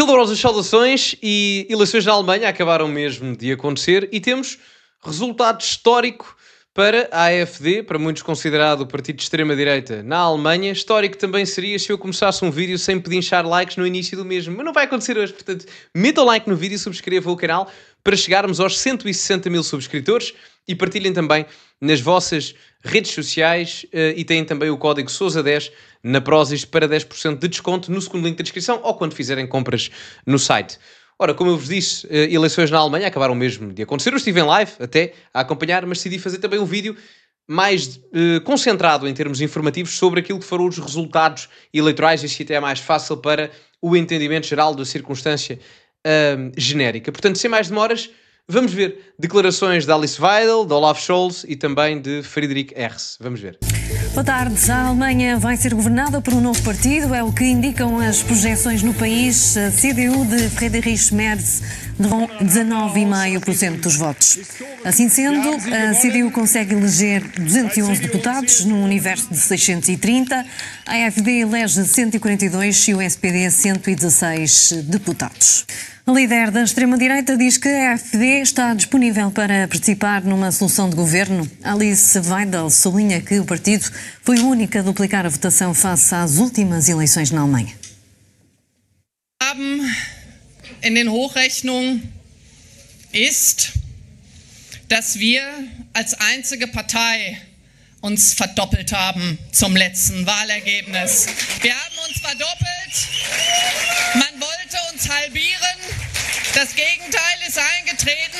Calorosas saudações e eleições na Alemanha acabaram mesmo de acontecer e temos resultado histórico para a AfD, para muitos considerado o partido de extrema-direita na Alemanha. Histórico também seria se eu começasse um vídeo sem pedinchar likes no início do mesmo, mas não vai acontecer hoje, portanto metam like no vídeo, subscrevam o canal para chegarmos aos 160 mil subscritores e partilhem também nas vossas redes sociais e têm também o código SOUSA10 na Prozis para 10% de desconto no segundo link da descrição ou quando fizerem compras no site. Ora, como eu vos disse, eleições na Alemanha acabaram mesmo de acontecer. Eu estive em live até a acompanhar, mas decidi fazer também um vídeo mais concentrado em termos informativos sobre aquilo que foram os resultados eleitorais e assim até é mais fácil para o entendimento geral da circunstância genérica. Portanto, sem mais demoras, vamos ver declarações de Alice Weidel, de Olaf Scholz e também de Friedrich Merz. Vamos ver. Boa tarde. A Alemanha vai ser governada por um novo partido, é o que indicam as projeções no país. A CDU de Friedrich Merz levou 19,5% dos votos. Assim sendo, a CDU consegue eleger 211 deputados num universo de 630, a AfD elege 142 e o SPD 116 deputados. A líder da extrema-direita diz que a AfD está disponível para participar numa solução de governo. Alice Weidel sublinha que o partido foi o único a duplicar a votação face às últimas eleições na Alemanha. In den Hochrechnungen ist, dass wir als einzige Partei uns verdoppelt haben zum letzten Wahlergebnis. Wir haben uns verdoppelt, man wollte uns halbieren, das Gegenteil ist eingetreten,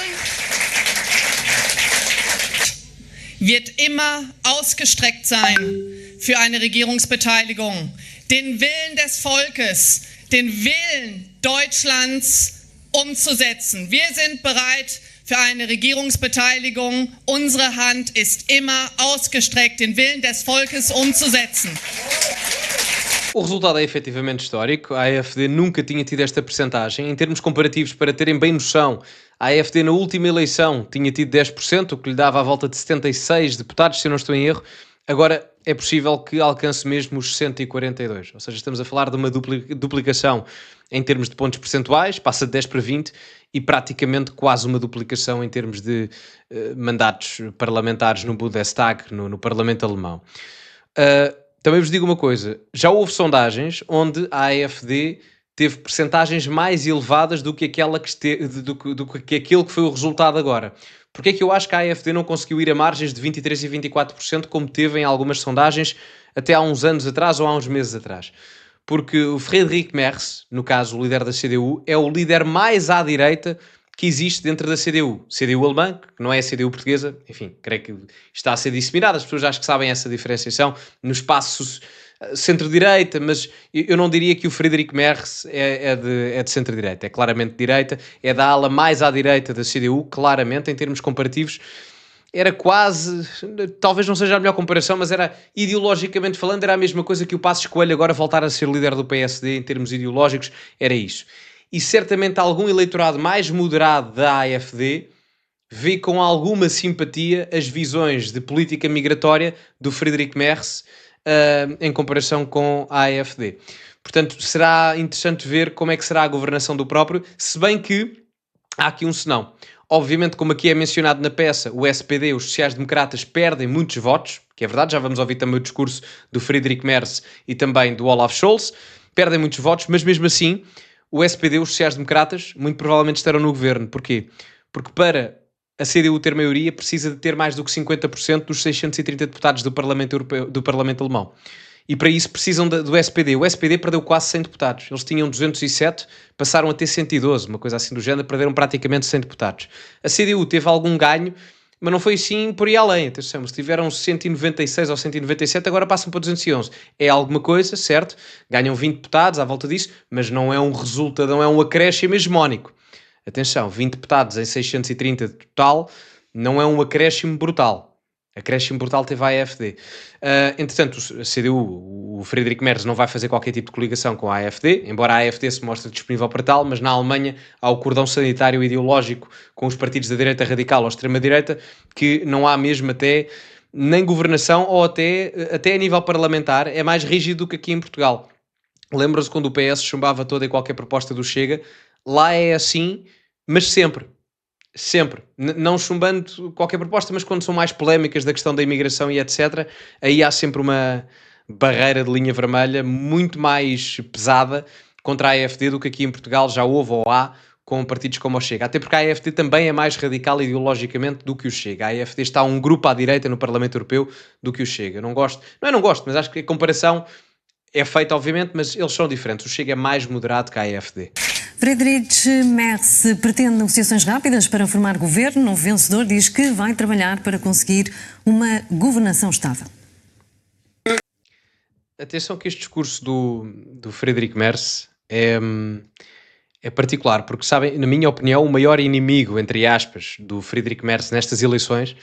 wird immer ausgestreckt sein für eine Regierungsbeteiligung. Den Willen des Volkes, den Willen Deutschlands umzusetzen. Wir sind bereit für eine Regierungsbeteiligung. Unsere Hand ist immer ausgestreckt, den Willen des Volkes umzusetzen. O resultado é efetivamente histórico. A AfD nunca tinha tido esta percentagem. Em termos comparativos, para terem bem noção, a AfD na última eleição tinha tido 10%, o que lhe dava à volta de 76 deputados, se eu não estou em erro. Agora é possível que alcance mesmo os 142. Ou seja, estamos a falar de uma duplicação em termos de pontos percentuais, passa de 10 para 20 e praticamente quase uma duplicação em termos de mandatos parlamentares no Bundestag, no Parlamento Alemão. Também vos digo uma coisa, já houve sondagens onde a AfD teve percentagens mais elevadas do que aquele que foi o resultado agora. Porque é que eu acho que a AfD não conseguiu ir a margens de 23% e 24% como teve em algumas sondagens até há uns anos atrás ou há uns meses atrás? Porque o Friedrich Merz, no caso o líder da CDU, é o líder mais à direita que existe dentro da CDU. CDU alemã, que não é a CDU portuguesa, enfim, creio que está a ser disseminada, as pessoas acho que sabem essa diferenciação no espaço centro-direita, mas eu não diria que o Friedrich Merz é de centro-direita, é claramente direita, é da ala mais à direita da CDU, claramente, em termos comparativos. Era quase, talvez não seja a melhor comparação, mas era, ideologicamente falando, era a mesma coisa que o Passos Coelho agora voltar a ser líder do PSD em termos ideológicos, era isso. E certamente algum eleitorado mais moderado da AfD vê com alguma simpatia as visões de política migratória do Friedrich Merz em comparação com a AfD. Portanto, será interessante ver como é que será a governação do próprio, se bem que há aqui um senão. Obviamente, como aqui é mencionado na peça, o SPD, os sociais-democratas, perdem muitos votos, que é verdade, já vamos ouvir também o discurso do Friedrich Merz e também do Olaf Scholz, perdem muitos votos, mas mesmo assim, o SPD, os sociais-democratas, muito provavelmente estarão no governo. Porquê? Porque para a CDU ter maioria precisa de ter mais do que 50% dos 630 deputados do Parlamento Europeu, do Parlamento Alemão. E para isso precisam do SPD. O SPD perdeu quase 100 deputados. Eles tinham 207, passaram a ter 112, uma coisa assim do género, perderam praticamente 100 deputados. A CDU teve algum ganho, mas não foi assim por aí além. Atenção, se tiveram 196 ou 197, agora passam para 211. É alguma coisa, certo? Ganham 20 deputados à volta disso, mas não é um resultado, não é um acréscimo hegemónico. Atenção, 20 deputados em 630 de total não é um acréscimo brutal. Acréscimo brutal teve a AfD. Entretanto, a CDU, o Friedrich Merz, não vai fazer qualquer tipo de coligação com a AfD, embora a AfD se mostre disponível para tal, mas na Alemanha há o cordão sanitário ideológico com os partidos da direita radical ou extrema-direita, que não há mesmo até nem governação ou até a nível parlamentar, é mais rígido do que aqui em Portugal. Lembram-se quando o PS chumbava toda e qualquer proposta do Chega? Lá é assim, mas sempre. Sempre. Não chumbando qualquer proposta, mas quando são mais polémicas da questão da imigração e etc., aí há sempre uma barreira de linha vermelha muito mais pesada contra a AfD do que aqui em Portugal já houve ou há com partidos como o Chega. Até porque a AfD também é mais radical ideologicamente do que o Chega. A AfD está um grupo à direita no Parlamento Europeu do que o Chega. Não gosto, não gosto, mas acho que a comparação é feita, obviamente, mas eles são diferentes. O Chega é mais moderado que a AfD. Friedrich Merz pretende negociações rápidas para formar governo. O vencedor diz que vai trabalhar para conseguir uma governação estável. Atenção que este discurso do Friedrich Merz é particular, porque, sabem, na minha opinião, o maior inimigo, entre aspas, do Friedrich Merz nestas eleições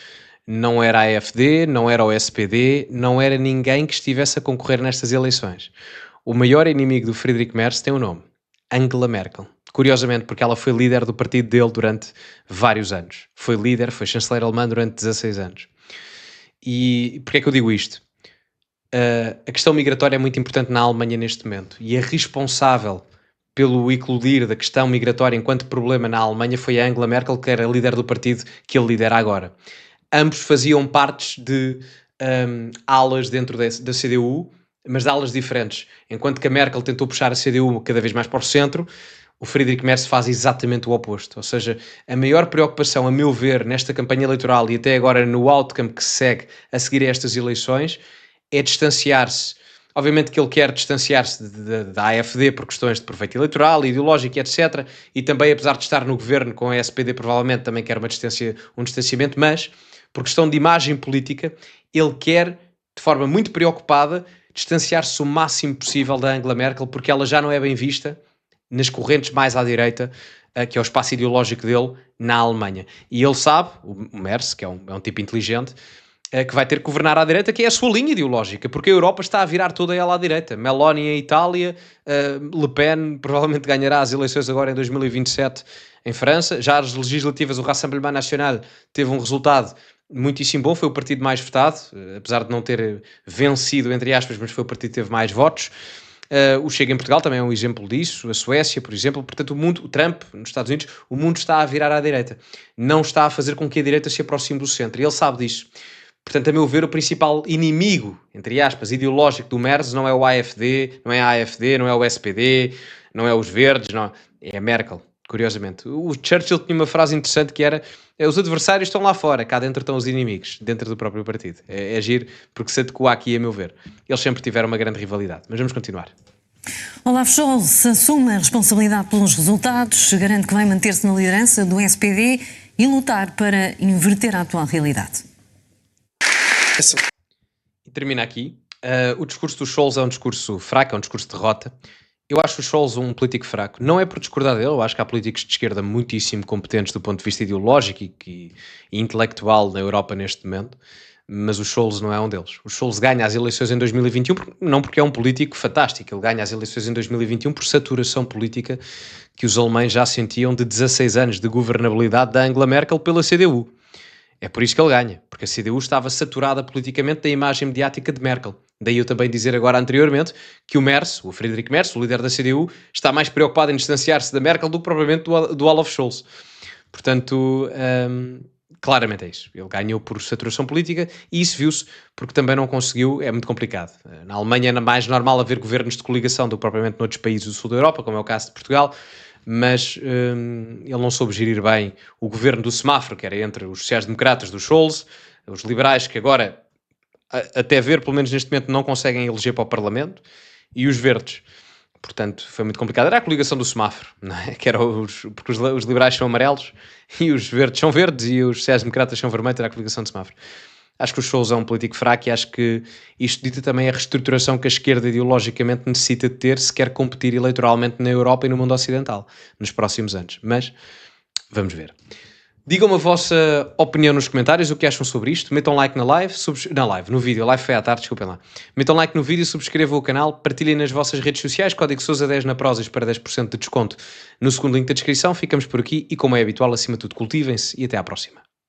não era a AfD, não era o SPD, não era ninguém que estivesse a concorrer nestas eleições. O maior inimigo do Friedrich Merz tem um nome: Angela Merkel. Curiosamente, porque ela foi líder do partido dele durante vários anos. Foi líder, foi chanceler alemã durante 16 anos. E porquê é que eu digo isto? A questão migratória é muito importante na Alemanha neste momento. E a responsável pelo eclodir da questão migratória enquanto problema na Alemanha foi a Angela Merkel, que era líder do partido que ele lidera agora. Ambos faziam partes de alas dentro da CDU, mas de alas diferentes. Enquanto que a Merkel tentou puxar a CDU cada vez mais para o centro, o Friedrich Merz faz exatamente o oposto. Ou seja, a maior preocupação, a meu ver, nesta campanha eleitoral e até agora no outcome que se segue a seguir a estas eleições, é distanciar-se. Obviamente que ele quer distanciar-se da AfD por questões de proveito eleitoral, ideológico, etc. E também, apesar de estar no governo com a SPD, provavelmente também quer um distanciamento, mas por questão de imagem política, ele quer, de forma muito preocupada, distanciar-se o máximo possível da Angela Merkel, porque ela já não é bem vista nas correntes mais à direita, que é o espaço ideológico dele, na Alemanha. E ele sabe, o Merz, que é um tipo inteligente, que vai ter que governar à direita, que é a sua linha ideológica, porque a Europa está a virar toda ela à direita. Meloni em Itália, Le Pen provavelmente ganhará as eleições agora em 2027 em França. Já as legislativas, o Rassemblement National teve um resultado muitíssimo bom, foi o partido mais votado, apesar de não ter vencido, entre aspas, mas foi o partido que teve mais votos. O Chega em Portugal também é um exemplo disso, a Suécia, por exemplo. Portanto, o Trump nos Estados Unidos, o mundo está a virar à direita. Não está a fazer com que a direita se aproxime do centro, e ele sabe disso. Portanto, a meu ver, o principal inimigo, entre aspas, ideológico do Merz não é o AfD, não é a AfD, não é o SPD, não é os Verdes, não, é a Merkel, curiosamente. O Churchill tinha uma frase interessante que era: os adversários estão lá fora, cá dentro estão os inimigos, dentro do próprio partido. É giro, porque se adequa aqui, a meu ver. Eles sempre tiveram uma grande rivalidade, mas vamos continuar. Olaf Scholz assume a responsabilidade pelos resultados, garante que vai manter-se na liderança do SPD e lutar para inverter a atual realidade. E termina aqui. O discurso do Scholz é um discurso fraco, é um discurso de derrota. Eu acho o Scholz um político fraco. Não é por discordar dele, eu acho que há políticos de esquerda muitíssimo competentes do ponto de vista ideológico e intelectual na Europa neste momento, mas o Scholz não é um deles. O Scholz ganha as eleições em 2021, não porque é um político fantástico, ele ganha as eleições em 2021 por saturação política que os alemães já sentiam de 16 anos de governabilidade da Angela Merkel pela CDU. É por isso que ele ganha, porque a CDU estava saturada politicamente da imagem mediática de Merkel. Daí eu também dizer agora anteriormente que o Merz, o Friedrich Merz, o líder da CDU, está mais preocupado em distanciar-se da Merkel do que propriamente do Olaf Scholz. Portanto, claramente é isso. Ele ganhou por saturação política e isso viu-se porque também não conseguiu, é muito complicado. Na Alemanha é mais normal haver governos de coligação do que propriamente noutros países do sul da Europa, como é o caso de Portugal, mas ele não soube gerir bem o governo do semáforo, que era entre os sociais-democratas do Scholz, os liberais, que agora, até ver, pelo menos neste momento, não conseguem eleger para o Parlamento, e os verdes. Portanto, foi muito complicado. Era a coligação do semáforo, não é? Que era porque os liberais são amarelos, e os verdes são verdes, e os sociais-democratas são vermelhos, era a coligação do semáforo. Acho que o Scholz é um político fraco e acho que isto dita também a reestruturação que a esquerda ideologicamente necessita de ter se quer competir eleitoralmente na Europa e no mundo ocidental nos próximos anos. Mas vamos ver. Digam-me a vossa opinião nos comentários, o que acham sobre isto. Metam like no vídeo. A live foi à tarde, desculpem lá. Metam like no vídeo, subscrevam o canal, partilhem nas vossas redes sociais, código Sousa10 na Prozis para 10% de desconto no segundo link da descrição. Ficamos por aqui e, como é habitual, acima de tudo, cultivem-se e até à próxima.